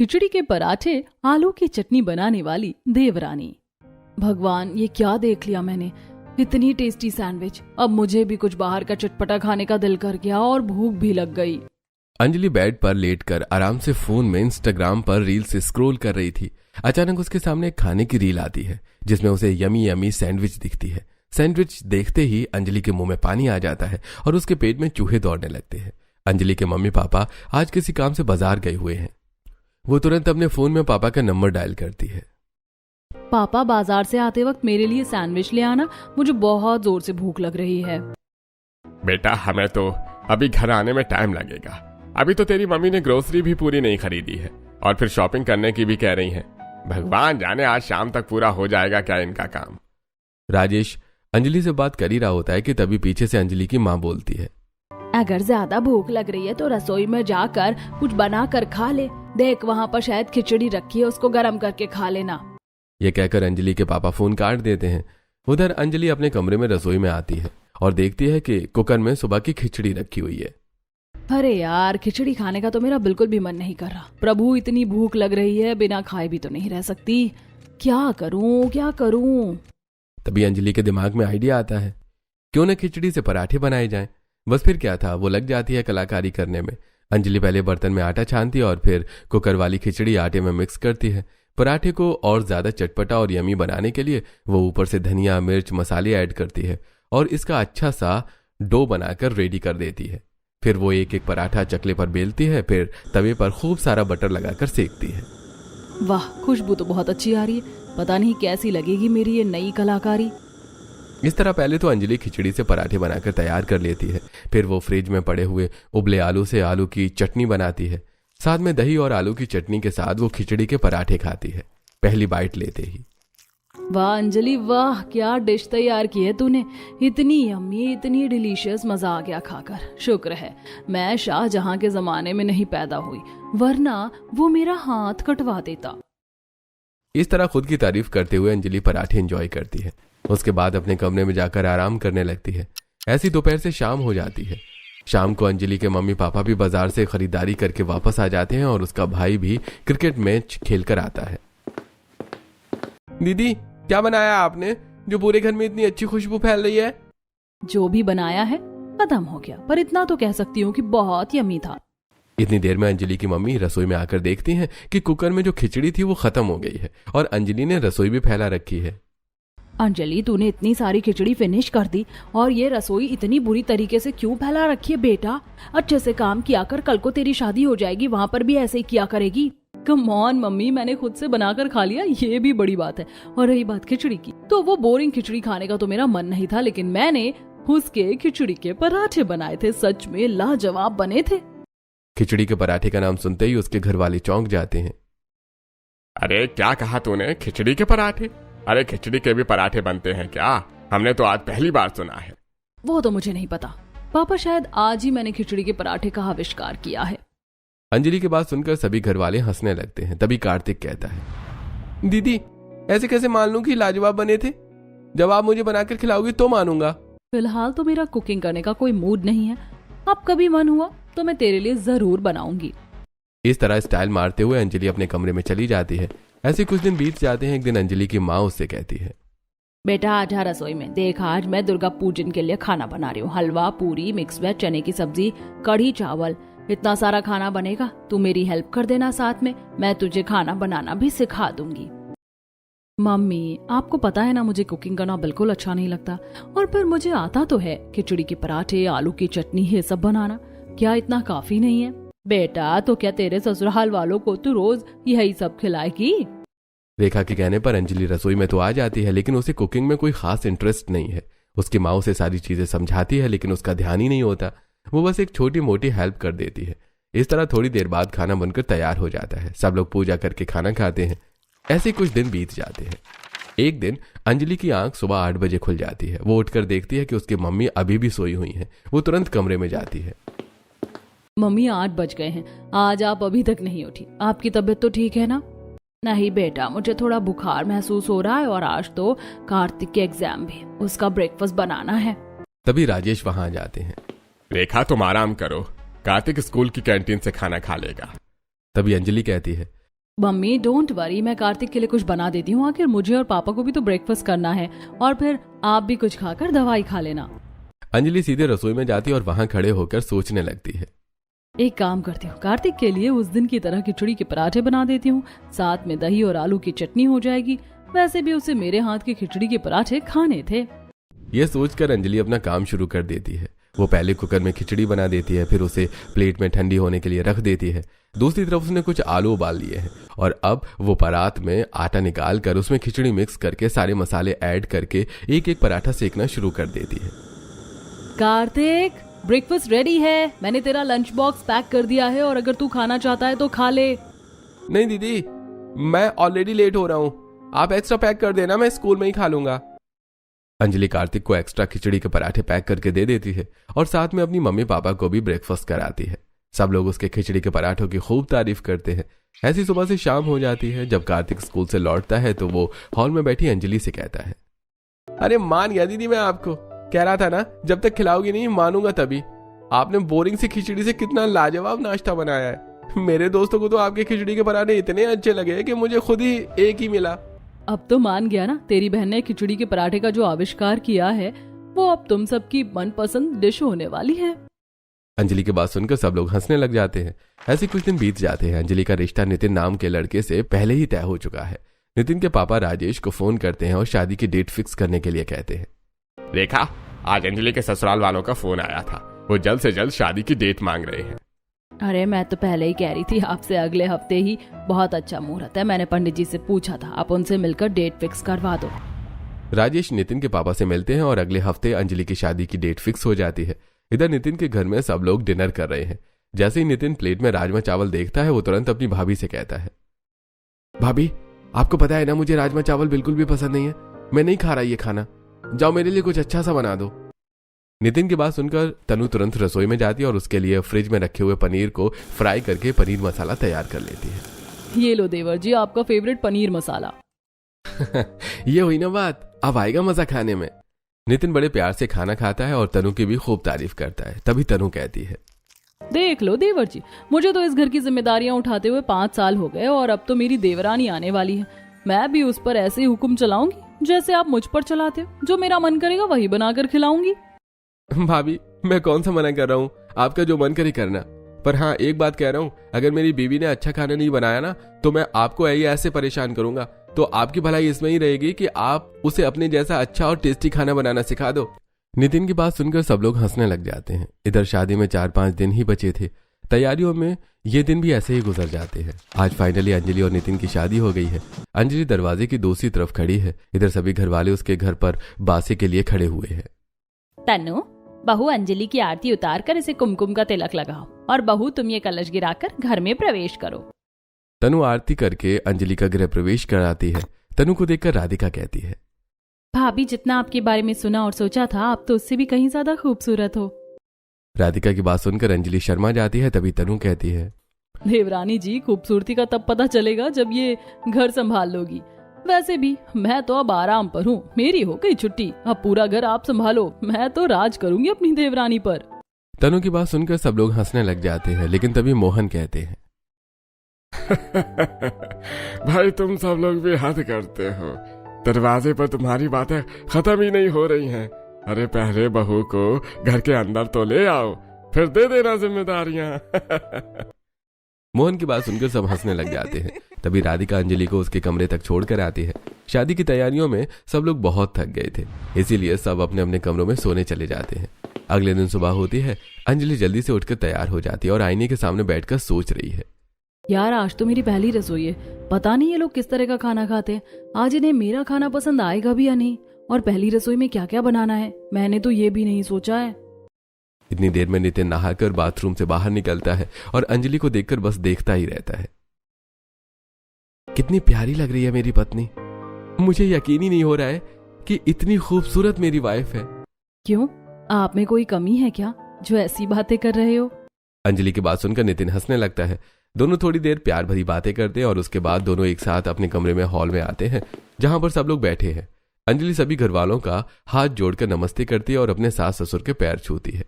खिचड़ी के पराठे आलू की चटनी बनाने वाली देवरानी। भगवान, ये क्या देख लिया मैंने, इतनी टेस्टी सैंडविच। अब मुझे भी कुछ बाहर का चटपटा खाने का दिल कर गया और भूख भी लग गई। अंजलि बेड पर लेटकर आराम से फोन में इंस्टाग्राम पर रील्स स्क्रॉल कर रही थी। अचानक उसके सामने एक खाने की रील आती है जिसमें उसे यमी यमी सैंडविच दिखती है। सैंडविच देखते ही अंजलि के मुंह में पानी आ जाता है और उसके पेट में चूहे दौड़ने लगते हैं। अंजलि के मम्मी पापा आज किसी काम से बाजार गए हुए हैं। वो तुरंत अपने फोन में पापा का नंबर डायल करती है। पापा, बाजार से आते वक्त मेरे लिए सैंडविच ले आना, मुझे बहुत जोर से भूख लग रही है। बेटा, हमें तो अभी घर आने में टाइम लगेगा। अभी तो तेरी मम्मी ने ग्रोसरी भी पूरी नहीं खरीदी है और फिर शॉपिंग करने की भी कह रही हैं। भगवान जाने आज शाम तक पूरा हो जाएगा क्या इनका काम। राजेश अंजलि से बात कर ही रहा होता है कि तभी पीछे से अंजलि की माँ बोलती है, अगर ज्यादा भूख लग रही है तो रसोई में जाकर कुछ बना कर खा ले। देख, वहाँ पर शायद खिचड़ी रखी है, उसको गर्म करके खा लेना। ये कहकर अंजलि के पापा फोन काट देते हैं। उधर अंजलि अपने कमरे में रसोई में आती है और देखती है कि कुकर में सुबह की खिचड़ी रखी हुई है। अरे यार, खिचड़ी खाने का तो मेरा बिल्कुल भी मन नहीं कर रहा। प्रभु, इतनी भूख लग रही है, बिना खाए भी तो नहीं रह सकती। क्या करूं क्या करूं। तभी अंजलि के दिमाग में आइडिया आता है, क्यों न खिचड़ी से पराठे बनाए जाएं। बस फिर क्या था, वो लग जाती है कलाकारी करने में। अंजलि पहले बर्तन में आटा छानती है और फिर कुकर वाली खिचड़ी आटे में मिक्स करती है। पराठे को और ज्यादा चटपटा और यमी बनाने के लिए वो ऊपर से धनिया मिर्च मसाले ऐड करती है और इसका अच्छा सा डो बनाकर रेडी कर देती है। फिर वो एक एक पराठा चकले पर बेलती है, फिर तवे पर खूब सारा बटर लगाकर सेकती है। वाह, खुशबू तो बहुत अच्छी आ रही है। पता नहीं कैसी लगेगी मेरी ये नई कलाकारी। इस तरह पहले तो अंजलि खिचड़ी से पराठे बनाकर तैयार कर लेती है। फिर वो फ्रिज में पड़े हुए उबले आलू से आलू की चटनी बनाती है। साथ में दही और आलू की चटनी के साथ वो खिचड़ी के पराठे खाती है, पहली बाइट लेते ही। वाह अंजलि वाह, क्या डिश तैयार की है तूने। इतनी यम्मी, इतनी डिलीशियस, मजा आ गया खाकर। शुक्र है मैं शाहजहां के जमाने में नहीं पैदा हुई, वरना वो मेरा हाथ कटवा देता। इस तरह खुद की तारीफ करते हुए अंजलि पराठे एंजॉय करती है। उसके बाद अपने कमरे में जाकर आराम करने लगती है। ऐसी दोपहर से शाम हो जाती है। शाम को अंजलि के मम्मी पापा भी बाजार से खरीदारी करके वापस आ जाते हैं और उसका भाई भी क्रिकेट मैच खेलकर आता है। दीदी, क्या बनाया आपने जो पूरे घर में इतनी अच्छी खुशबू फैल रही है? जो भी बनाया है खत्म हो गया, पर इतना तो कह सकती हूँ कि बहुत यम्मी था। इतनी देर में अंजलि की मम्मी रसोई में आकर देखती हैं कि कुकर में जो खिचड़ी थी वो खत्म हो गई है और अंजलि ने रसोई भी फैला रखी है। अंजलि, तूने इतनी सारी खिचड़ी फिनिश कर दी और ये रसोई इतनी बुरी तरीके से क्यों फैला रखी है बेटा? अच्छे से काम किया कर, कल को तेरी शादी हो जाएगी, वहाँ पर भी ऐसे ही किया करेगी। कम ऑन मम्मी, मैंने खुद से बनाकर खा लिया, ये भी बड़ी बात है। और रही बात खिचड़ी की, तो वो बोरिंग खिचड़ी खाने का तो मेरा मन नहीं था, लेकिन मैंने उसके खिचड़ी के पराठे बनाए थे, सच में लाजवाब बने थे। खिचड़ी के पराठे का नाम सुनते ही उसके घर वाले चौंक जाते हैं। अरे क्या कहा तूने, खिचड़ी के पराठे? अरे खिचड़ी के भी पराठे बनते हैं क्या? हमने तो आज पहली बार सुना है। वो तो मुझे नहीं पता पापा, शायद आज ही मैंने खिचड़ी के पराठे का आविष्कार किया है। अंजलि की बात सुनकर सभी घर वाले हंसने लगते हैं। तभी कार्तिक कहता है, दीदी ऐसे कैसे मान लूं कि लाजवाब बने थे? जब आप मुझे बनाकर खिलाओगी तो मानूंगा। फिलहाल तो मेरा कुकिंग करने का कोई मूड नहीं है, अब कभी मन हुआ तो मैं तेरे लिए जरूर बनाऊंगी। इस तरह स्टाइल मारते हुए अंजलि अपने कमरे में चली जाती है। ऐसे कुछ दिन बीत जाते हैं। एक दिन अंजलि की माँ उससे कहती है, बेटा आजा रसोई में, देख आज मैं दुर्गा पूजन के लिए खाना बना रही हूँ। हलवा, पूरी, मिक्स वेज, चने की सब्जी, कढ़ी चावल, इतना सारा खाना बनेगा। तू मेरी हेल्प कर देना साथ में, मैं तुझे खाना बनाना भी सिखा दूंगी। मम्मी, आपको पता है ना मुझे कुकिंग करना बिल्कुल अच्छा नहीं लगता, और फिर मुझे आता तो है खिचड़ी के पराठे, आलू की चटनी, ये सब बनाना। क्या इतना काफी नहीं है? बेटा तो क्या तेरे ससुराल वालों को तू रोज यही सब खिलाएगी? रेखा के कहने पर अंजलि रसोई में तो आ जाती है, लेकिन उसे कुकिंग में कोई खास इंटरेस्ट नहीं है। उसकी माँ उसे सारी चीजें समझाती है, लेकिन उसका ध्यान ही नहीं होता। वो बस एक छोटी मोटी हेल्प कर देती है। इस तरह थोड़ी देर बाद खाना बनकर तैयार हो जाता है। सब लोग पूजा करके खाना खाते हैं। ऐसे कुछ दिन बीत जाते हैं। एक दिन अंजलि की आंख सुबह 8 बजे खुल जाती है। वो उठकर देखती है कि उसकी मम्मी अभी भी सोई हुई है। वो तुरंत कमरे में जाती है। मम्मी 8 बज गए हैं, आज आप अभी तक नहीं उठी। आपकी तबीयत तो ठीक है ना? नहीं बेटा, मुझे थोड़ा बुखार महसूस हो रहा है और आज तो कार्तिक के एग्जाम भी, उसका ब्रेकफास्ट बनाना है। तभी राजेश वहां आ जाते हैं। रेखा तुम आराम करो, कार्तिक स्कूल की कैंटीन से खाना खा लेगा। तभी अंजलि कहती है, मम्मी डोंट वरी, मैं कार्तिक के लिए कुछ बना देती हूँ। आखिर मुझे और पापा को भी तो ब्रेकफास्ट करना है, और फिर आप भी कुछ खाकर दवाई खा लेना। अंजलि सीधे रसोई में जाती है और वहां खड़े होकर सोचने लगती है। एक काम करती हूँ, कार्तिक के लिए उस दिन की तरह खिचड़ी के पराठे बना देती हूँ, साथ में दही और आलू की चटनी हो जाएगी। वैसे भी उसे मेरे हाथ की खिचड़ी के पराठे खाने थे। यह सोचकर अंजलि अपना काम शुरू कर देती है। वो पहले कुकर में खिचड़ी बना देती है, फिर उसे प्लेट में ठंडी होने के लिए रख देती है। दूसरी तरफ उसने कुछ आलू उबाल लिए हैं और अब वो परात में आटा निकाल कर उसमें खिचड़ी मिक्स करके सारे मसाले ऐड करके एक एक पराठा सेकना शुरू कर देती है। कार्तिक, ब्रेकफास्ट रेडी है, मैंने तेरा लंच बॉक्स पैक कर दिया है, और अगर तू खाना चाहता है तो खा ले। नहीं दीदी, मैं ऑलरेडी लेट हो रहा हूँ, आप एक्स्ट्रा पैक कर देना, मैं स्कूल में ही खा लूंगा। अंजलि कार्तिक को एक्स्ट्रा खिचड़ी के पराठे पैक करके दे देती है और साथ में अपनी मम्मी पापा को भी ब्रेकफास्ट कराती है। सब लोग उसके खिचड़ी के पराठों की खूब तारीफ करते हैं। ऐसी सुबह से शाम हो जाती है। जब कार्तिक स्कूल से लौटता है तो वो हॉल में बैठी अंजलि से कहता है, अरे मान गया दीदी, मैं आपको कह रहा था ना, जब तक खिलाओगी नहीं मानूंगा तभी। आपने बोरिंग सी खिचड़ी से कितना लाजवाब नाश्ता बनाया है। मेरे दोस्तों को तो आपके खिचड़ी के पराठे इतने अच्छे लगे कि मुझे खुद ही एक ही मिला। अब तो मान गया ना, तेरी बहन ने खिचड़ी के पराठे का जो आविष्कार किया है वो अब तुम सबकी मनपसंद डिश होने वाली है। अंजलि की बात सुनकर सब लोग हंसने लग जाते हैं। ऐसे कुछ दिन बीत जाते हैं। अंजलि का रिश्ता नितिन नाम के लड़के से पहले ही तय हो चुका है। नितिन के पापा राजेश को फोन करते हैं और शादी की डेट फिक्स करने के लिए कहते हैं। देखा, आज अंजलि के ससुराल वालों का फोन आया था, वो जल्द से जल्द शादी की डेट मांग रहे हैं। अरे मैं तो पहले ही कह रही थी आपसे, अगले हफ्ते ही बहुत अच्छा मुहूर्त है। मैंने पंडित जी से पूछा था, आप उनसे मिलकर डेट फिक्स करवा दो। राजेश नितिन के पापा से मिलते हैं और अगले हफ्ते अंजलि की शादी की डेट फिक्स हो जाती है। इधर नितिन के घर में सब लोग डिनर कर रहे हैं। जैसे ही नितिन प्लेट में राजमा चावल देखता है वो तुरंत अपनी भाभी से कहता है, भाभी आपको पता है ना, मुझे राजमा चावल बिल्कुल भी पसंद नहीं है, मैं नहीं खा रहा ये खाना, जाओ मेरे लिए कुछ अच्छा सा बना दो। नितिन की बात सुनकर तनु तुरंत रसोई में जाती है और उसके लिए फ्रिज में रखे हुए पनीर को फ्राई करके पनीर मसाला तैयार कर लेती है। ये लो देवर जी, आपका फेवरेट पनीर मसाला। ये हुई ना बात, अब आएगा मजा खाने में। नितिन बड़े प्यार से खाना खाता है और तनु की भी खूब तारीफ करता है। तभी तनु कहती है, देख लो देवर जी, मुझे तो इस घर की जिम्मेदारियां उठाते हुए 5 साल हो गए और अब तो मेरी देवरानी आने वाली है। मैं भी उस पर ऐसे ही हुक्म चलाऊंगी जैसे आप मुझ पर चलाते हो। जो मेरा मन करेगा वही बनाकर खिलाऊंगी। भाभी मैं कौन सा मना कर रहा हूँ, आपका जो मन करे करना। पर हाँ एक बात कह रहा हूँ, अगर मेरी बीवी ने अच्छा खाना नहीं बनाया ना तो मैं आपको ऐसे परेशान करूंगा। तो आपकी भलाई इसमें ही रहेगी कि आप उसे अपने जैसा अच्छा और टेस्टी खाना बनाना सिखा दो। नितिन की बात सुनकर सब लोग हंसने लग जाते हैं। इधर शादी में 4-5 दिन ही बचे थे। तैयारियों में ये दिन भी ऐसे ही गुजर जाते हैं। आज फाइनली अंजलि और नितिन की शादी हो गई है। अंजलि दरवाजे की दूसरी तरफ खड़ी है। इधर सभी घर वाले उसके घर पर बासे के लिए खड़े हुए हैं। तनु, बहू अंजलि की आरती उतार कर इसे कुमकुम का तिलक लगाओ, और बहू तुम ये कलश गिराकर घर में प्रवेश करो। तनु आरती करके अंजलि का गृह प्रवेश कराती है। तनु को देखकर राधिका कहती है, भाभी जितना आपके बारे में सुना और सोचा था, आप तो उससे भी कहीं ज्यादा खूबसूरत हो। राधिका की बात सुनकर अंजलि शर्मा जाती है। तभी तनु कहती है, देवरानी जी, खूबसूरती का तब पता चलेगा जब ये घर संभाल लोगी। वैसे भी मैं तो अब आराम पर हूँ, मेरी हो गई छुट्टी। अब पूरा घर आप संभालो, मैं तो राज करूंगी अपनी देवरानी पर। तनु की बात सुनकर सब लोग हंसने लग जाते हैं। लेकिन तभी मोहन कहते हैं, भाई तुम सब लोग भी हद करते हो, दरवाजे पर तुम्हारी बातें खत्म ही नहीं हो रही हैं। अरे पहले बहू को घर के अंदर तो ले आओ, फिर दे देना जिम्मेदारियां। मोहन की बात सुनकर सब हंसने लग जाते हैं। तभी राधिका अंजलि को उसके कमरे तक छोड़कर आती है। शादी की तैयारियों में सब लोग बहुत थक गए थे, इसीलिए सब अपने अपने कमरों में सोने चले जाते हैं। अगले दिन सुबह होती है। अंजलि जल्दी से उठकर तैयार हो जाती है और आईने के सामने बैठकर सोच रही है, यार आज तो मेरी पहली रसोई है, पता नहीं ये लोग किस तरह का खाना खाते हैं। आज इन्हें मेरा खाना पसंद आएगा भी या नहीं, और पहली रसोई में क्या क्या बनाना है मैंने तो ये भी नहीं सोचा है। इतनी देर में नितिन नहाकर बाथरूम से बाहर निकलता है और अंजलि को देखकर बस देखता ही रहता है। कितनी प्यारी लग रही है मेरी पत्नी, मुझे यकीन ही नहीं हो रहा है कि इतनी खूबसूरत मेरी वाइफ है। क्यों, आप में कोई कमी है क्या जो ऐसी बातें कर रहे हो? अंजलि की बात सुनकर नितिन हंसने लगता है। दोनों थोड़ी देर प्यार भरी बातें करते हैं और उसके बाद दोनों एक साथ अपने कमरे में हॉल में आते हैं जहां पर सब लोग बैठे हैं। अंजलि सभी घर वालों का हाथ जोड़कर नमस्ते करती है और अपने सास ससुर के पैर छूती है।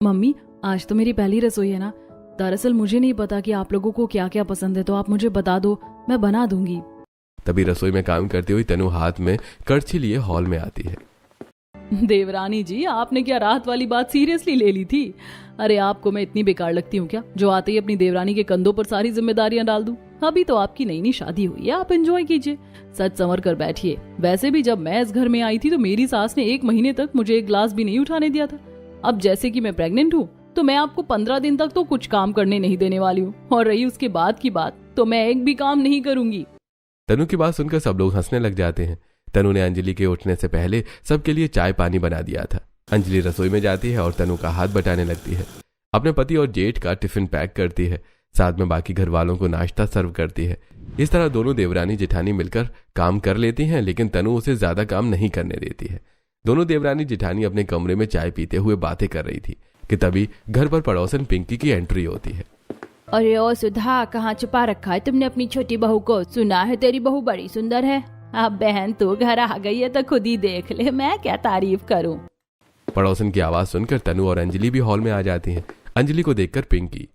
मम्मी आज तो मेरी पहली रसोई है ना, दरअसल मुझे नहीं पता कि आप लोगों को क्या क्या पसंद है, तो आप मुझे बता दो मैं बना दूंगी। तभी रसोई में काम करती हुई तनु हाथ में कड़छी लिए हॉल में आती है। देवरानी जी, आपने क्या रात वाली बात सीरियसली ले ली थी? अरे आपको मैं इतनी बेकार लगती हूँ क्या, जो आते ही अपनी देवरानी के कंधों पर सारी जिम्मेदारियां डाल दूं? अभी तो आपकी नई नई शादी हुई है, आप एंजॉय कीजिए, सच संवर कर बैठिए। वैसे भी जब मैं इस घर में आई थी तो मेरी सास ने 1 महीने तक मुझे एक गिलास भी नहीं उठाने दिया था। अब जैसे कि मैं प्रेग्नेंट हूँ तो मैं आपको 15 दिन तक तो कुछ काम करने नहीं देने वाली हूँ, और रही उसके बाद की बात तो मैं एक भी काम नहीं करूंगी। तनु की बात सुनकर सब लोग हंसने लग जाते हैं। तनु ने अंजलि के उठने से पहले सबके लिए चाय पानी बना दिया था। अंजलि रसोई में जाती है और तनु का हाथ बटाने लगती है। अपने पति और जेठ का टिफिन पैक करती है, साथ में बाकी घर वालों को नाश्ता सर्व करती है। इस तरह दोनों देवरानी जेठानी मिलकर काम कर लेती हैं, लेकिन तनु उसे ज्यादा काम नहीं करने देती है। दोनों देवरानी जेठानी अपने कमरे में चाय पीते हुए बातें कर रही थी कि तभी घर पर पड़ोसन पिंकी की एंट्री होती है। अरे ओ सुधा, कहाँ छुपा रखा है तुमने अपनी छोटी बहू को? सुना है तेरी बहू बड़ी सुंदर है। अब बहन तू घर आ गई है तो खुद ही देख ले, मैं क्या तारीफ करूं। पड़ोसन की आवाज सुनकर तनु और अंजलि भी हॉल में आ जाती हैं। अंजलि को देखकर पिंकी,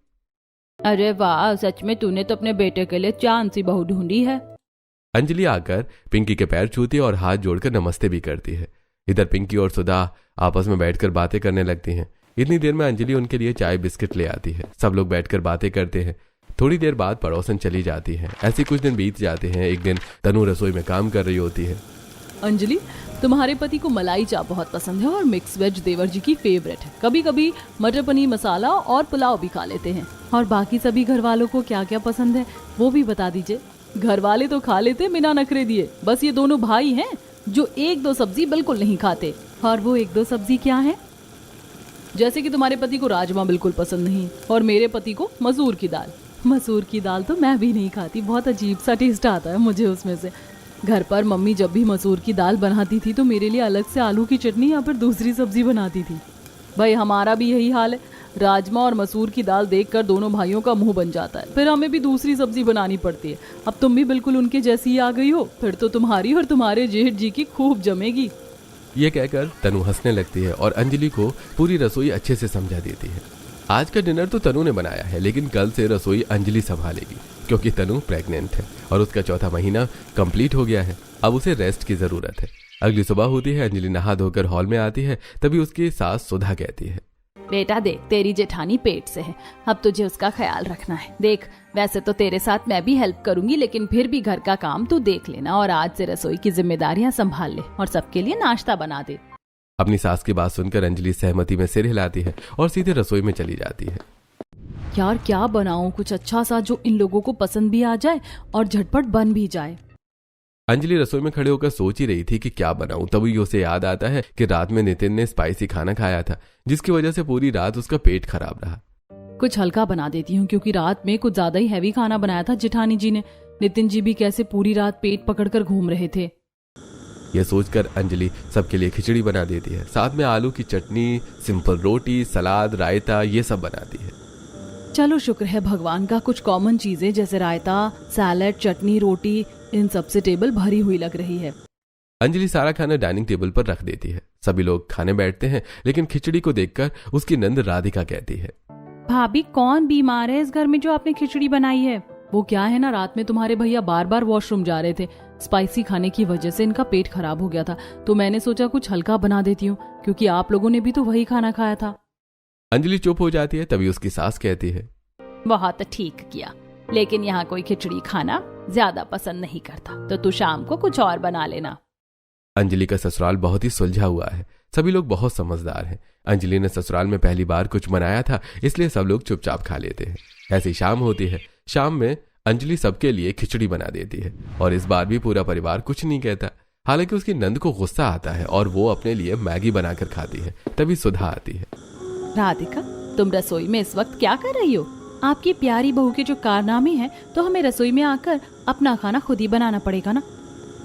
अरे वाह, सच में तूने तो अपने बेटे के लिए चांद सी बहू ढूंढी है। अंजलि आकर पिंकी के पैर छूती है और हाथ जोड़कर नमस्ते भी करती है। इधर पिंकी और सुधा आपस में बैठकर बातें करने लगती हैं। इतनी देर में अंजलि उनके लिए चाय बिस्किट ले आती है। सब लोग बैठकर बातें करते हैं। थोड़ी देर बाद पड़ोसन चली जाती है। ऐसे कुछ दिन बीत जाते हैं। एक दिन तनु रसोई में काम कर रही होती है। अंजलि, तुम्हारे पति को मलाई चाप बहुत पसंद है और मिक्स वेज देवर जी की फेवरेट है। कभी कभी मटर पनीर मसाला और पुलाव भी खा लेते हैं। और बाकी सभी घर वालों को क्या क्या पसंद है वो भी बता दीजिए। घर वाले तो खा लेते बिना नखरे दिए, बस ये दोनों भाई हैं जो 1-2 सब्जी बिल्कुल नहीं खाते। और वो 1-2 सब्जी क्या है? जैसे कि तुम्हारे पति को राजमा बिल्कुल पसंद नहीं और मेरे पति को मसूर की दाल। मसूर की दाल तो मैं भी नहीं खाती, बहुत अजीब सा टेस्ट आता है मुझे उसमें से। घर पर मम्मी जब भी मसूर की दाल बनाती थी तो मेरे लिए अलग से आलू की चटनी या फिर दूसरी सब्जी बनाती थी। भाई हमारा भी यही हाल है, राजमा और मसूर की दाल देखकर दोनों भाइयों का मुंह बन जाता है, फिर हमें भी दूसरी सब्जी बनानी पड़ती है। अब तुम भी बिल्कुल उनके जैसी ही आ गई हो, फिर तो तुम्हारी और तुम्हारे जेठ जी की खूब जमेगी। ये कहकर तनु हंसने लगती है और अंजलि को पूरी रसोई अच्छे से समझा देती है। आज का डिनर तो तनु ने बनाया है, लेकिन कल से रसोई अंजलि संभालेगी, क्योंकि तनु प्रेग्नेंट है और उसका 4था महीना कंप्लीट हो गया है। अब उसे रेस्ट की जरूरत है। अगली सुबह होती है, अंजलि नहा धोकर हॉल में आती है। तभी उसकी सास सुधा कहती है, बेटा देख, तेरी जेठानी पेट से है, अब तुझे उसका ख्याल रखना है। देख, वैसे तो तेरे साथ मैं भी हेल्प करूंगी, लेकिन फिर भी घर का काम तू देख लेना और आज से रसोई की जिम्मेदारियां संभाल ले और सबके लिए नाश्ता बना दे। अपनी सास की बात सुनकर अंजलि सहमति में सिर हिलाती है और सीधे रसोई में चली जाती है। यार क्या बनाऊं कुछ अच्छा सा जो इन लोगों को पसंद भी आ जाए और झटपट बन भी जाए। अंजलि रसोई में खड़े होकर सोच ही रही थी कि क्या बनाऊं, तभी उसे याद आता है कि रात में नितिन ने स्पाइसी खाना खाया था, जिसकी वजह से पूरी रात उसका पेट खराब रहा। कुछ हल्का बना देती हूँ, क्योंकि रात में कुछ ज्यादा ही हैवी खाना बनाया था जेठानी जी ने। नितिन जी भी कैसे पूरी रात पेट पकड़कर घूम रहे थे। यह सोचकर अंजलि सबके लिए खिचड़ी बना देती है। साथ में आलू की चटनी, सिंपल रोटी, सलाद, रायता ये सब बनाती है। चलो शुक्र है भगवान का, कुछ कॉमन चीजें जैसे रायता, सैलेड, चटनी, रोटी, इन सब से टेबल भरी हुई लग रही है। अंजलि सारा खाना डाइनिंग टेबल पर रख देती है। सभी लोग खाने बैठते हैं, लेकिन खिचड़ी को देखकर उसकी नंद राधिका कहती है, भाभी कौन बीमार है इस घर में जो आपने खिचड़ी बनाई है? वो क्या है ना, रात में तुम्हारे भैया बार बार वॉशरूम जा रहे थे, स्पाइसी खाने की वजह से इनका पेट खराब हो गया था, तो मैंने सोचा कुछ हल्का बना देती हूँ, क्योंकि आप लोगों ने भी तो वही खाना खाया था। अंजलि चुप हो जाती है। तभी उसकी सास कहती है, बहुत ठीक किया, लेकिन यहाँ कोई खिचड़ी खाना ज्यादा पसंद नहीं करता, तो तू शाम को कुछ और बना लेना। अंजलि का ससुराल बहुत ही सुलझा हुआ है। सभी लोग बहुत समझदार हैं। अंजलि ने ससुराल में पहली बार कुछ बनाया था, इसलिए सब लोग चुपचाप खा लेते हैं। ऐसी शाम होती है। शाम में अंजलि सबके लिए खिचड़ी बना देती है और इस बार भी पूरा परिवार कुछ नहीं कहता। हालांकि उसकी नंद को गुस्सा आता है और वो अपने लिए मैगी बनाकर खाती है। तभी सुधा आती है। राधिका, तुम रसोई में इस वक्त क्या कर रही हो? आपकी प्यारी बहू के जो कारनामे हैं, तो हमें रसोई में आकर अपना खाना खुद ही बनाना पड़ेगा ना।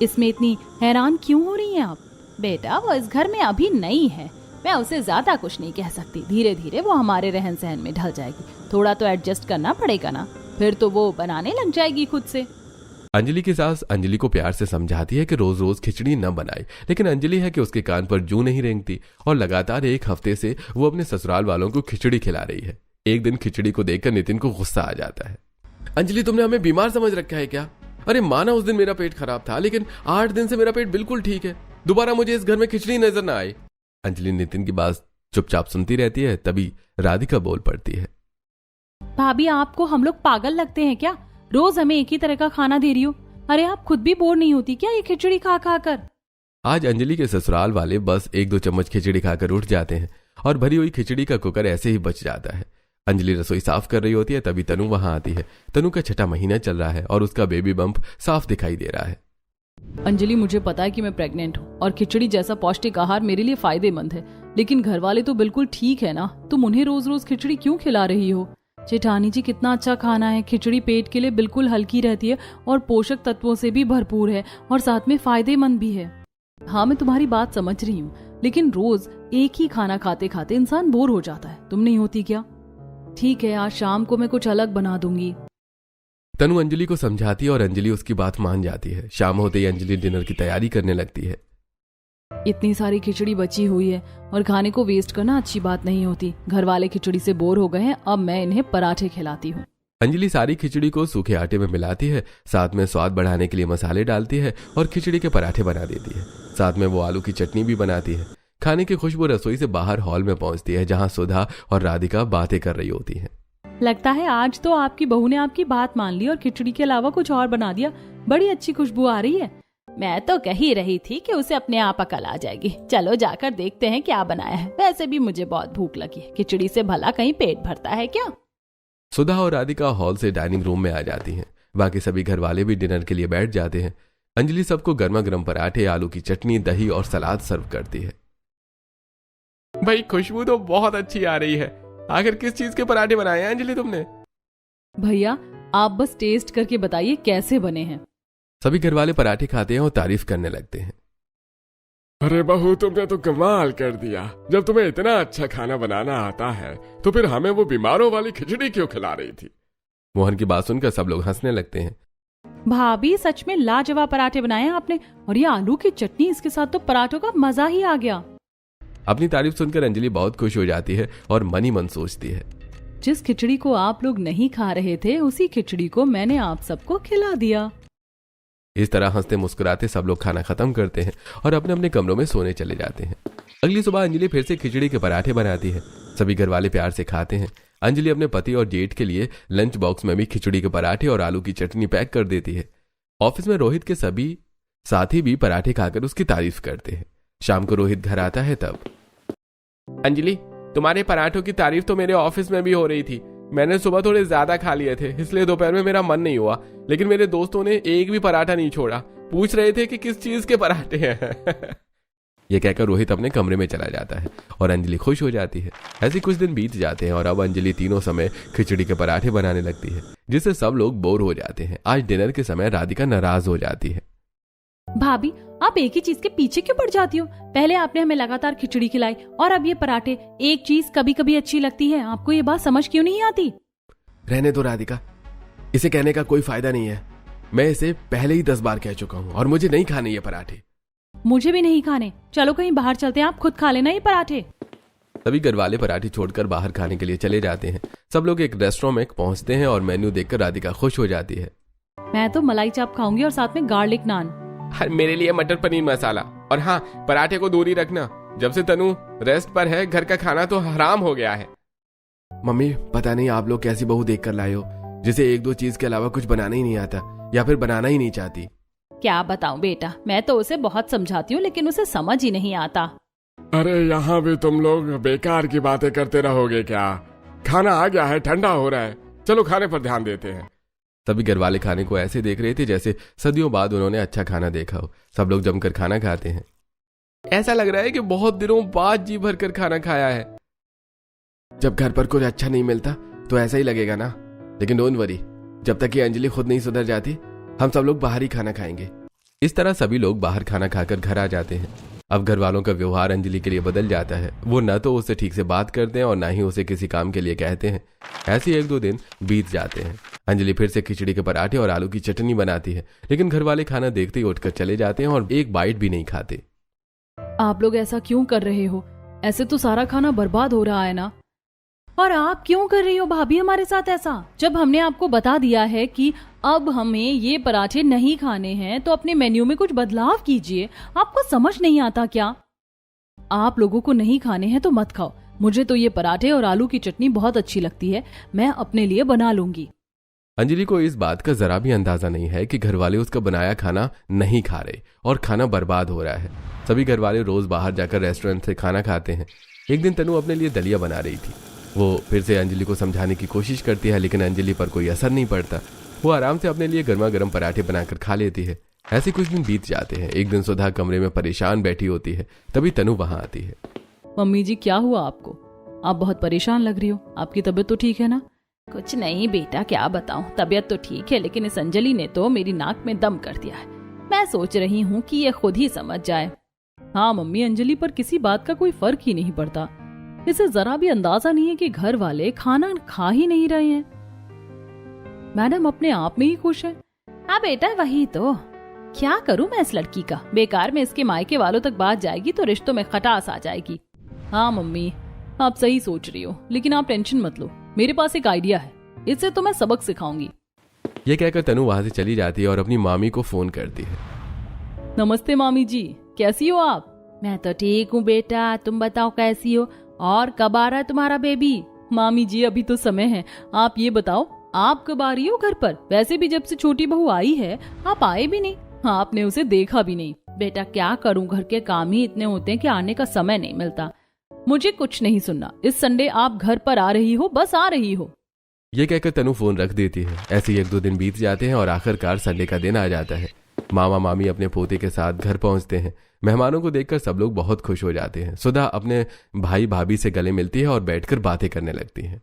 इसमें इतनी हैरान क्यों हो रही हैं आप? बेटा वो इस घर में अभी नई है, मैं उसे ज्यादा कुछ नहीं कह सकती। धीरे धीरे वो हमारे रहन सहन में ढल जाएगी, थोड़ा तो एडजस्ट करना पड़ेगा ना, फिर तो वो बनाने लग जाएगी खुद से। अंजलि की सास अंजलि को प्यार से समझाती है कि रोज रोज खिचड़ी न बनाए, लेकिन अंजलि है कि उसके कान पर जूं नहीं रेंगती और लगातार 1 हफ्ते से वो अपने ससुराल वालों को खिचड़ी खिला रही है। एक दिन खिचड़ी को देखकर नितिन को गुस्सा आ जाता है। अंजलि, तुमने हमें बीमार समझ रखा है क्या? अरे माना उस दिन मेरा पेट खराब था, लेकिन 8 दिन से मेरा पेट बिल्कुल ठीक है। दोबारा मुझे इस घर में खिचड़ी नजर ना आई। अंजलि नितिन की बात चुपचाप सुनती रहती है। तभी राधिका बोल पड़ती है, भाभी आपको हम लोग पागल लगते हैं क्या? रोज हमें एक ही तरह का खाना दे रही हो। अरे आप खुद भी बोर नहीं होती क्या ये खिचड़ी खा खा कर? आज अंजलि के ससुराल वाले बस 1-2 चम्मच खिचड़ी खाकर उठ जाते हैं और भरी हुई खिचड़ी का कुकर ऐसे ही बच जाता है। अंजलि रसोई साफ कर रही होती है, तभी तनु वहां आती है। तनु का 6ठा महीना चल रहा है और उसका बेबी बम्प साफ दिखाई दे रहा है। अंजलि, मुझे पता है कि मैं प्रेग्नेंट हूँ और खिचड़ी जैसा पौष्टिक आहार मेरे लिए फायदेमंद है, लेकिन घर वाले तो बिल्कुल ठीक है ना। तुम उन्हें रोज रोज खिचड़ी क्यों खिला रही हो? जेठानी जी, कितना अच्छा खाना है। खिचड़ी पेट के लिए बिल्कुल हल्की रहती है और पोषक तत्वों से भी भरपूर है और साथ में फायदेमंद भी है। हाँ, मैं तुम्हारी बात समझ रही हूँ, लेकिन रोज एक ही खाना खाते खाते इंसान बोर हो जाता है। तुम नहीं होती क्या? ठीक है, आज शाम को मैं कुछ अलग बना दूंगी। तनु अंजलि को समझाती है और अंजलि उसकी बात मान जाती है। शाम होते ही अंजलि डिनर की तैयारी करने लगती है। इतनी सारी खिचड़ी बची हुई है और खाने को वेस्ट करना अच्छी बात नहीं होती। घर वाले खिचड़ी से बोर हो गए हैं, अब मैं इन्हें पराठे खिलाती हूँ। अंजलि सारी खिचड़ी को सूखे आटे में मिलाती है, साथ में स्वाद बढ़ाने के लिए मसाले डालती है और खिचड़ी के पराठे बना देती है। साथ में वो आलू की चटनी भी बनाती है। खाने की खुशबू रसोई से बाहर हॉल में पहुंचती है, जहां सुधा और राधिका बातें कर रही होती हैं। लगता है आज तो आपकी बहू ने आपकी बात मान ली और खिचड़ी के अलावा कुछ और बना दिया। बड़ी अच्छी खुशबू आ रही है। मैं तो कह ही रही थी कि उसे अपने आप अकल आ जाएगी। चलो जाकर देखते हैं क्या बनाया है। वैसे भी मुझे बहुत भूख लगी है। खिचड़ी से भला कहीं पेट भरता है क्या? सुधा और राधिका हॉल से डाइनिंग रूम में आ जाती हैं। बाकी सभी घर वाले भी डिनर के लिए बैठ जाते हैं। अंजलि सबको गर्मा गर्म पराठे, आलू की चटनी, दही और सलाद सर्व करती है। भाई खुशबू तो बहुत अच्छी आ रही है। आखिर किस चीज के पराठे बनाए हैं अंजलि तुमने? भैया, आप बस टेस्ट करके बताइए कैसे बने हैं। सभी घर वाले पराठे खाते हैं और तारीफ करने लगते हैं। अरे बहू, तुमने तो कमाल कर दिया। जब तुम्हें इतना अच्छा खाना बनाना आता है तो फिर हमें वो बीमारों वाली खिचड़ी क्यों खिला रही थी? मोहन की बात सुनकर सब लोग हंसने लगते हैं। भाभी, सच में लाजवाब पराठे बनाए हैं आपने, और ये आलू की चटनी, इसके साथ तो पराठों का मजा ही आ गया। अपनी तारीफ सुनकर अंजलि बहुत खुश हो जाती है और मन ही मन सोचती है, जिस खिचड़ी को आप लोग नहीं खा रहे थे उसी खिचड़ी को मैंने आप सबको खिला दिया। इस तरह हंसते मुस्कुराते सब लोग खाना खत्म करते हैं और अपने अपने कमरों में सोने चले जाते हैं। अगली सुबह अंजलि फिर से खिचड़ी के पराठे बनाती है। सभी घर वाले प्यार से खाते हैं। अंजलि अपने पति और जेठ के लिए लंच बॉक्स में भी खिचड़ी के पराठे और आलू की चटनी पैक कर देती है। ऑफिस में रोहित के सभी साथी भी पराठे खाकर उसकी तारीफ करते हैं। शाम को रोहित घर आता है तब, अंजलि, तुम्हारे पराठों की तारीफ तो मेरे ऑफिस में भी हो रही थी। मैंने सुबह थोड़े ज्यादा खा लिए थे, इसलिए दोपहर में मेरा मन नहीं हुआ, लेकिन मेरे दोस्तों ने एक भी पराठा नहीं छोड़ा। पूछ रहे थे कि किस चीज के पराठे हैं। यह कहकर रोहित अपने कमरे में चला जाता है और अंजलि खुश हो जाती है। ऐसे कुछ दिन बीत जाते हैं और अब अंजलि तीनों समय खिचड़ी के पराठे बनाने लगती है, जिससे सब लोग बोर हो जाते हैं। आज डिनर के समय राधिका नाराज हो जाती है। भाभी, आप एक ही चीज के पीछे क्यों पड़ जाती हो? पहले आपने हमें लगातार खिचड़ी खिलाई और अब ये पराठे। एक चीज कभी कभी अच्छी लगती है, आपको ये बात समझ क्यों नहीं आती? रहने दो राधिका, इसे कहने का कोई फायदा नहीं है। मैं इसे पहले ही 10 बार कह चुका हूँ और मुझे नहीं खाने ये पराठे। मुझे भी नहीं खाने। चलो कहीं बाहर चलते हैं, आप खुद खा लेना ये पराठे। सभी घर वाले पराठे छोड़कर बाहर खाने के लिए चले जाते हैं। सब लोग एक रेस्टोरेंट में पहुंचते हैं और मेन्यू देखकर राधिका खुश हो जाती है। मैं तो मलाई चाप खाऊंगी और साथ में गार्लिक नान। मेरे लिए मटर पनीर मसाला, और हाँ, पराठे को दूरी रखना। जब से तनु रेस्ट पर है, घर का खाना तो हराम हो गया है। मम्मी, पता नहीं आप लोग कैसी बहू देख कर लाए हो, जिसे 1-2 चीज के अलावा कुछ बनाना ही नहीं आता या फिर बनाना ही नहीं चाहती। क्या बताऊं बेटा, मैं तो उसे बहुत समझाती हूँ लेकिन उसे समझ ही नहीं आता। अरे यहाँ भी तुम लोग बेकार की बातें करते रहोगे क्या? खाना आ गया है, ठंडा हो रहा है, चलो खाने पर ध्यान देते हैं। सभी घर वाले खाने को ऐसे देख रहे थे जैसे सदियों बाद उन्होंने अच्छा खाना देखा हो। सब लोग जमकर खाना खाते हैं। ऐसा लग रहा है कि बहुत दिनों बाद जी भर कर खाना खाया है। जब घर पर कुछ अच्छा नहीं मिलता तो ऐसा ही लगेगा ना, लेकिन डोंट वरी, जब तक कि अंजलि खुद नहीं सुधर जाती हम सब लोग बाहर ही खाना खाएंगे। इस तरह सभी लोग बाहर खाना खाकर घर आ जाते हैं। अब घर वालों का व्यवहार अंजलि के लिए बदल जाता है। वो न तो उससे ठीक से बात करते हैं और ना ही उसे किसी काम के लिए कहते हैं। ऐसे 1-2 दिन बीत जाते हैं। अंजलि फिर से खिचड़ी के पराठे और आलू की चटनी बनाती है, लेकिन घर वाले खाना देखते ही उठकर चले जाते हैं और एक बाइट भी नहीं खाते। आप लोग ऐसा क्यों कर रहे हो? ऐसे तो सारा खाना बर्बाद हो रहा है ना। और आप क्यों कर रही हो भाभी हमारे साथ ऐसा? जब हमने आपको बता दिया है कि अब हमें ये पराठे नहीं खाने हैं तो अपने मेन्यू में कुछ बदलाव कीजिए। आपको समझ नहीं आता क्या? आप लोगों को नहीं खाने हैं तो मत खाओ। मुझे तो ये पराठे और आलू की चटनी बहुत अच्छी लगती है, मैं अपने लिए बना लूंगी। अंजलि को इस बात का जरा भी अंदाजा नहीं है कि घरवाले उसका बनाया खाना नहीं खा रहे और खाना बर्बाद हो रहा है। सभी घरवाले रोज बाहर जाकर रेस्टोरेंट से खाना खाते हैं। एक दिन तनु अपने लिए दलिया बना रही थी। वो फिर से अंजलि को समझाने की कोशिश करती है, लेकिन अंजलि पर कोई असर नहीं पड़ता। वो आराम से अपने लिए गर्मा गर्म पराठे बनाकर खा लेती है। ऐसे कुछ दिन बीत जाते हैं। एक दिन सुधा कमरे में परेशान बैठी होती है, तभी तनु वहां आती है। मम्मी जी क्या हुआ आपको? आप बहुत परेशान लग रही हो, आपकी तबीयत तो ठीक है ना? कुछ नहीं बेटा, क्या बताऊं, तबीयत तो ठीक है, लेकिन इस अंजलि ने तो मेरी नाक में दम कर दिया है। मैं सोच रही हूँ कि ये खुद ही समझ जाए। हाँ मम्मी, अंजलि पर किसी बात का कोई फर्क ही नहीं पड़ता। इसे जरा भी अंदाजा नहीं है कि घर वाले खाना खा ही नहीं रहे हैं। मैडम अपने आप में ही खुश है। हाँ बेटा वही तो, क्या करूं मैं इस लड़की का? बेकार में इसके मायके वालों तक बात जाएगी तो रिश्तों में खटास आ जाएगी। हाँ मम्मी आप सही सोच रही हो, लेकिन आप टेंशन मत लो, मेरे पास एक आइडिया है, इससे तो मैं सबक सिखाऊंगी। ये कहकर तनु वहां से चली जाती है और अपनी मामी को फोन करती है। नमस्ते मामी जी, कैसी हो आप? मैं तो ठीक हूँ बेटा, तुम बताओ कैसी हो और कब आ रहा है तुम्हारा बेबी? मामी जी अभी तो समय है, आप ये बताओ आप कब आ रही हो घर पर? वैसे भी जब से छोटी बहू आई है आप आए भी नहीं, आपने उसे देखा भी नहीं। बेटा क्या करूं, घर के काम ही इतने होते हैं कि आने का समय नहीं मिलता। मुझे कुछ नहीं सुनना, इस संडे आप घर पर आ रही हो, बस आ रही हो। ये कहकर तनु फोन रख देती है। ऐसे ही 1-2 दिन बीत जाते हैं और आखिरकार संडे का दिन आ जाता है। मामा मामी अपने पोते के साथ घर पहुंचते हैं। मेहमानों को देखकर सब लोग बहुत खुश हो जाते हैं। सुधा अपने भाई भाभी से गले मिलती है और बैठकर बातें करने लगती है।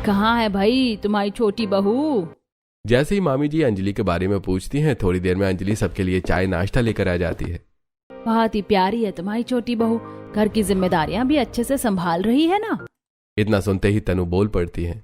कहाँ है भाई तुम्हारी छोटी बहू? जैसे ही मामी जी अंजलि के बारे में पूछती हैं, थोड़ी देर में अंजलि सबके लिए चाय नाश्ता लेकर आ जाती है। बहुत ही प्यारी है तुम्हारी छोटी बहू, घर की जिम्मेदारियां भी अच्छे से संभाल रही है ना? इतना सुनते ही तनु बोल पड़ती है।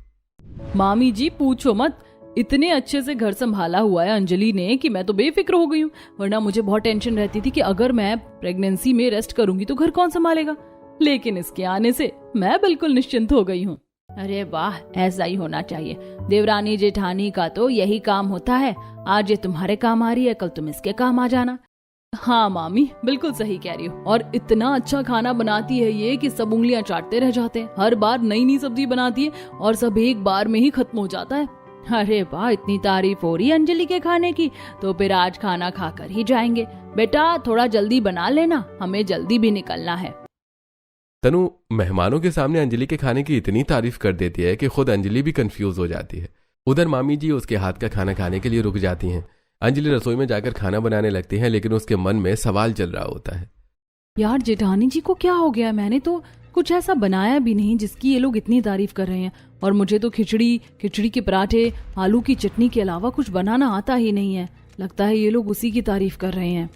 मामी जी पूछो मत, इतने अच्छे से घर संभाला हुआ है अंजलि ने कि मैं तो बेफिक्र हो गई हूँ। वरना मुझे बहुत टेंशन रहती थी कि अगर मैं प्रेगनेंसी में रेस्ट करूंगी तो घर कौन संभालेगा, लेकिन इसके आने से मैं बिल्कुल निश्चिंत हो गई हूँ। अरे वाह, ऐसा ही होना चाहिए। देवरानी जेठानी का तो यही काम होता है, आज ये तुम्हारे काम आ रही है, कल तुम इसके काम आ जाना। हाँ मामी बिल्कुल सही कह रही हो, और इतना अच्छा खाना बनाती है ये कि सब उंगलियां चाटते रह जाते हैं। हर बार नई नई सब्जी बनाती है और सब एक बार में ही खत्म हो जाता है। अरे वाह, इतनी तारीफ हो रही है अंजलि के खाने की, तो फिर आज खाना खाकर ही जाएंगे। बेटा थोड़ा जल्दी बना लेना, हमें जल्दी भी निकलना है। तनु मेहमानों के सामने अंजलि के खाने की इतनी तारीफ कर देती है कि खुद अंजलि भी कंफ्यूज हो जाती है। उधर मामी जी उसके हाथ का खाना खाने के लिए रुक जाती हैं। अंजलि रसोई में जाकर खाना बनाने लगती है, लेकिन उसके मन में सवाल चल रहा होता है। यार जेठानी जी को क्या हो गया? मैंने तो कुछ ऐसा बनाया भी नहीं जिसकी ये लोग इतनी तारीफ कर रहे हैं, और मुझे तो खिचड़ी के पराठे, आलू की चटनी के अलावा कुछ बनाना आता ही नहीं है। लगता है ये लोग उसी की तारीफ कर रहे हैं।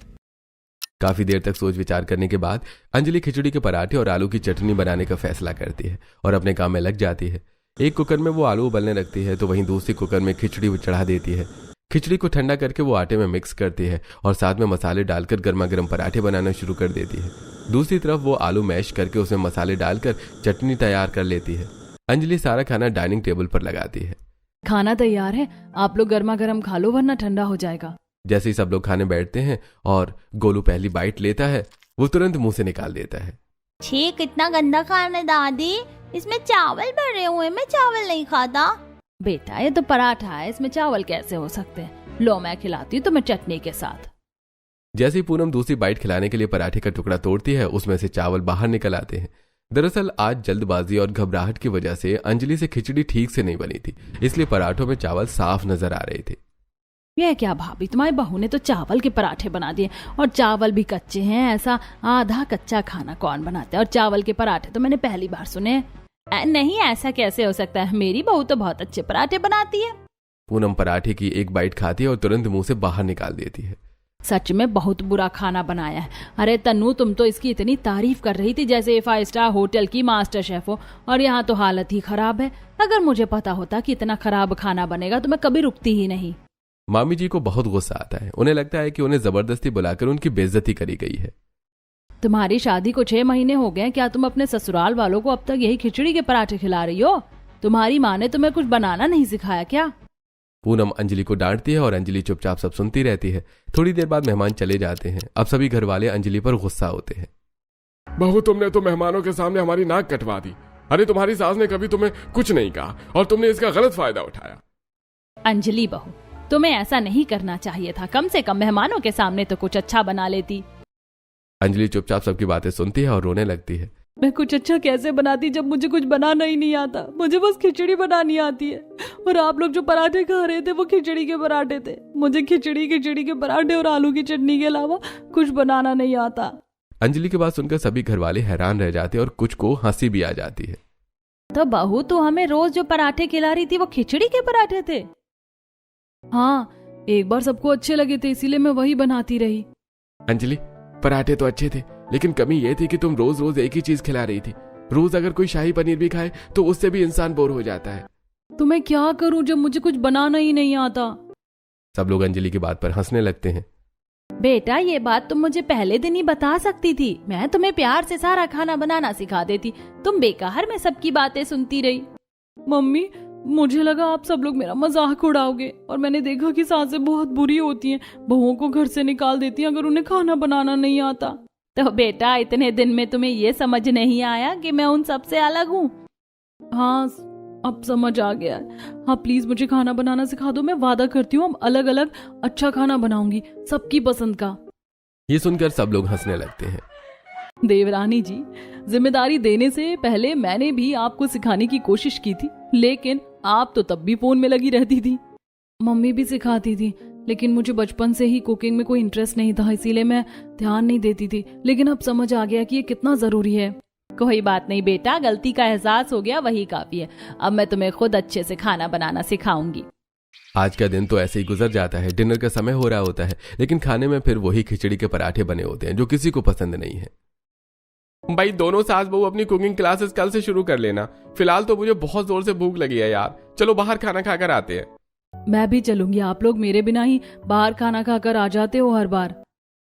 काफी देर तक सोच विचार करने के बाद अंजलि खिचड़ी के पराठे और आलू की चटनी बनाने का फैसला करती है और अपने काम में लग जाती है। एक कुकर में वो आलू उबलने रखती है तो वहीं दूसरी कुकर में खिचड़ी चढ़ा देती है। खिचड़ी को ठंडा करके वो आटे में मिक्स करती है और साथ में मसाले डालकर गर्मा गर्म पराठे बनाना शुरू कर देती है। दूसरी तरफ वो आलू मैश करके उसमें मसाले डालकर चटनी तैयार कर लेती है। अंजलि सारा खाना डाइनिंग टेबल पर लगाती है। खाना तैयार है, आप लोग गर्मा गर्म खा लो वरना ठंडा हो जाएगा। जैसे ही सब लोग खाने बैठते हैं और गोलू पहली बाइट लेता है, वो तुरंत मुंह से निकाल देता है। छे कितना गंदा खाना है दादी, इसमें चावल भरे हुए, मैं चावल नहीं खाता। बेटा ये तो पराठा है, इसमें चावल कैसे हो सकते हैं? लो मैं खिलाती हूँ तुम्हें चटनी के साथ। जैसे ही पूनम दूसरी बाइट खिलाने के लिए पराठे का टुकड़ा तोड़ती है, उसमें से चावल बाहर निकल आते हैं। दरअसल आज जल्दबाजी और घबराहट की वजह से अंजलि से खिचड़ी ठीक से नहीं बनी थी, इसलिए पराठों में चावल साफ नजर आ रहे थे। यह क्या भाभी, तुम्हारी बहू ने तो चावल के पराठे बना दिए, और चावल भी कच्चे हैं। ऐसा आधा कच्चा खाना कौन बनाता है? और चावल के पराठे तो मैंने पहली बार सुने। नहीं ऐसा कैसे हो सकता है, मेरी बहू तो बहुत अच्छे पराठे बनाती है। पूनम पराठे की एक बाइट खाती है और तुरंत मुंह से बाहर निकाल देती है। सच में बहुत बुरा खाना बनाया है। अरे तन्नू, तुम तो इसकी इतनी तारीफ कर रही थी जैसे 5 स्टार होटल की मास्टर शेफ हो, और यहाँ तो हालत ही खराब है। अगर मुझे पता होता कि इतना खराब खाना बनेगा तो मैं कभी रुकती ही नहीं। मामी जी को बहुत गुस्सा आता है। उन्हें लगता है कि उन्हें जबरदस्ती बुलाकर उनकी बेइज्जती करी गई है। तुम्हारी शादी को 6 महीने हो गए, क्या तुम अपने ससुराल वालों को अब तक यही खिचड़ी के पराठे खिला रही हो? तुम्हारी माँ ने तुम्हें कुछ बनाना नहीं सिखाया क्या? पूनम अंजलि को डांटती है और अंजलि चुपचाप सब सुनती रहती है। थोड़ी देर बाद मेहमान चले जाते हैं। अब सभी घर वाले अंजलि पर गुस्सा होते हैं। बहू, तुमने तो मेहमानों के सामने हमारी नाक कटवा दी। अरे तुम्हारी सास ने कभी तुम्हें कुछ नहीं कहा और तुमने इसका गलत फायदा उठाया। अंजलि बहू, तुम्हें ऐसा नहीं करना चाहिए था। कम से कम मेहमानों के सामने तो कुछ अच्छा बना लेती। अंजलि चुपचाप सबकी बातें सुनती है और रोने लगती है। मैं कुछ अच्छा कैसे बनाती जब मुझे कुछ बनाना ही नहीं आता? मुझे बस खिचड़ी बनानी आती है। और आप लोग जो पराठे खा रहे थे वो खिचड़ी के पराठे थे। मुझे खिचड़ी के पराठे और आलू की चटनी के अलावा कुछ बनाना नहीं आता। अंजलि की बात सुनकर सभी घर वाले हैरान रह जाते हैं और कुछ को हंसी भी आ जाती है। तो बहू, तो हमें रोज जो पराठे खिला रही थी वो खिचड़ी के पराठे थे? हाँ, एक बार सबको अच्छे लगे थे इसीलिए मैं वही बनाती रही। अंजलि, पराठे तो अच्छे थे, लेकिन कमी ये थी कि तुम रोज रोज एक ही चीज खिला रही थी। रोज अगर कोई शाही पनीर भी खाए तो उससे भी इंसान बोर हो जाता है। तो मैं क्या करूं जब मुझे कुछ बनाना ही नहीं आता? सब लोग अंजलि की बात पर हंसने लगते हैं। बेटा, ये बात तुम मुझे पहले दिन ही बता सकती थी। मैं तुम्हें प्यार से सारा खाना बनाना सिखा देती। तुम बेकार में सबकी बातें सुनती रही। मम्मी, मुझे लगा आप सब लोग मेरा मजाक उड़ाओगे और मैंने देखा कि सासें बहुत बुरी होती हैं, बहुओं को घर से निकाल देती हैं अगर उन्हें खाना बनाना नहीं आता। तो बेटा, इतने दिन में तुम्हें ये समझ नहीं आया कि मैं उन सब से अलग हूँ? हाँ, अब समझ आ गया। हाँ, प्लीज मुझे खाना बनाना सिखा दो। मैं वादा करती हूँ अब अलग अलग अच्छा खाना बनाऊंगी, सबकी पसंद का। ये सुनकर सब लोग हंसने लगते हैं। देवरानी जी, जिम्मेदारी देने से पहले मैंने भी आपको सिखाने की कोशिश की थी, लेकिन आप तो तब भी फोन में लगी रहती थी। मम्मी भी सिखाती थी, लेकिन मुझे बचपन से ही कुकिंग में कोई इंटरेस्ट नहीं था, इसीलिए मैं ध्यान नहीं देती थी। लेकिन अब समझ आ गया कि ये कितना जरूरी है। कोई बात नहीं बेटा, गलती का एहसास हो गया वही काफी है। अब मैं तुम्हें खुद अच्छे से खाना बनाना सिखाऊंगी। आज का दिन तो ऐसे ही गुजर जाता है। डिनर का समय हो रहा होता है, लेकिन खाने में फिर वही खिचड़ी के पराठे बने होते हैं जो किसी को पसंद नहीं है। भाई, दोनों सास बहू अपनी कुकिंग क्लासेस कल से शुरू कर लेना। फिलहाल तो मुझे बहुत जोर से भूख लगी है यार। चलो बाहर खाना खाकर आते हैं। मैं भी चलूंगी। आप लोग मेरे बिना ही बाहर खाना खाकर आ जाते हो हर बार।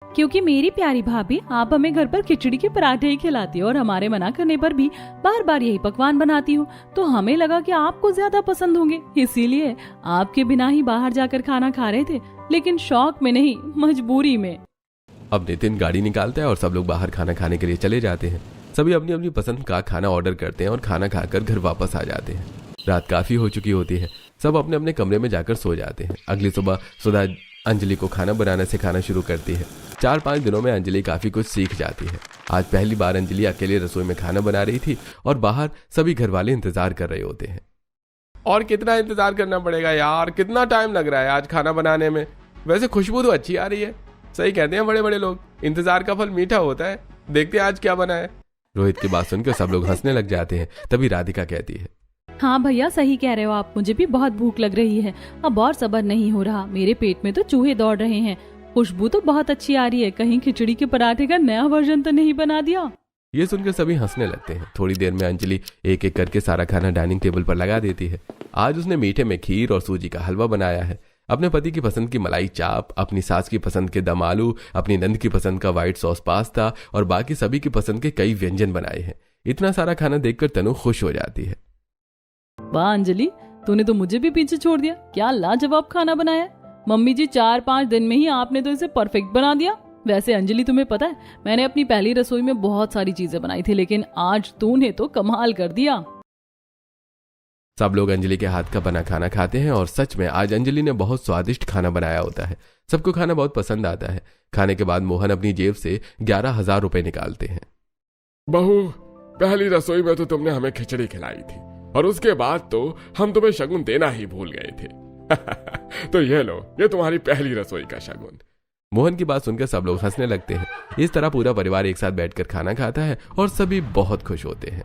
क्योंकि मेरी प्यारी भाभी, आप हमें घर पर खिचड़ी के पराठे ही खिलाती हो और हमारे मना करने पर भी बार बार यही पकवान बनाती हो, तो हमें लगा कि आपको ज्यादा पसंद होंगे, इसीलिए आपके बिना ही बाहर जाकर खाना खा रहे थे, लेकिन शौक में नहीं, मजबूरी में। अब नितिन गाड़ी निकालता है और सब लोग बाहर खाना खाने के लिए चले जाते हैं। सभी अपनी अपनी पसंद का खाना ऑर्डर करते हैं और खाना खाकर घर वापस आ जाते हैं। रात काफी हो चुकी होती है। सब अपने अपने कमरे में जाकर सो जाते हैं। अगली सुबह सुधा अंजलि को खाना बनाना सिखाना शुरू करती है। 4-5 दिनों में अंजलि काफी कुछ सीख जाती है। आज पहली बार अंजलि अकेले रसोई में खाना बना रही थी और बाहर सभी घर वाले इंतजार कर रहे होते हैं। और कितना इंतजार करना पड़ेगा यार, कितना टाइम लग रहा है आज खाना बनाने में। वैसे खुशबू तो अच्छी आ रही है। सही कहते हैं बड़े बड़े लोग, इंतजार का फल मीठा होता है। देखते हैं आज क्या बना है। रोहित की बात सुनकर सब लोग हंसने लग जाते हैं। तभी राधिका कहती है, हाँ भैया, सही कह रहे हो आप। मुझे भी बहुत भूख लग रही है। अब और सब्र नहीं हो रहा। मेरे पेट में तो चूहे दौड़ रहे हैं। खुशबू तो बहुत अच्छी आ रही है। कहीं खिचड़ी के पराठे का नया वर्जन तो नहीं बना दिया? ये सुनकर सभी हंसने लगते हैं। थोड़ी देर में अंजलि एक एक करके सारा खाना डाइनिंग टेबल पर लगा देती है। आज उसने मीठे में खीर और सूजी का हलवा बनाया है। अपने पति की पसंद की मलाई चाप, अपनी सास की पसंद के दम आलू, अपनी नंद की पसंद का व्हाइट सॉस पास्ता और बाकी सभी की पसंद के कई व्यंजन बनाए हैं। इतना सारा खाना देखकर तनु खुश हो जाती है। वाह अंजलि, तूने तो मुझे भी पीछे छोड़ दिया। क्या लाजवाब खाना बनाया। मम्मी जी, 4-5 दिन में ही आपने तो इसे परफेक्ट बना दिया। वैसे अंजलि, तुम्हें पता है, मैंने अपनी पहली रसोई में बहुत सारी चीजें बनाई थी, लेकिन आज तूने तो कमाल कर दिया। सब लोग अंजलि के हाथ का बना खाना खाते हैं और सच में आज अंजलि ने बहुत स्वादिष्ट खाना बनाया होता है। सबको खाना बहुत पसंद आता है। खाने के बाद मोहन अपनी जेब से 11,000 रुपए निकालते हैं। बहू, पहली रसोई में तो तुमने हमें खिचड़ी खिलाई थी और उसके बाद तो हम तुम्हें शगुन देना ही भूल गए थे। तो ये लो, ये तुम्हारी पहली रसोई का शगुन। मोहन की बात सुनकर सब लोग हंसने लगते हैं। इस तरह पूरा परिवार एक साथ बैठकर खाना खाता है और सभी बहुत खुश होते हैं।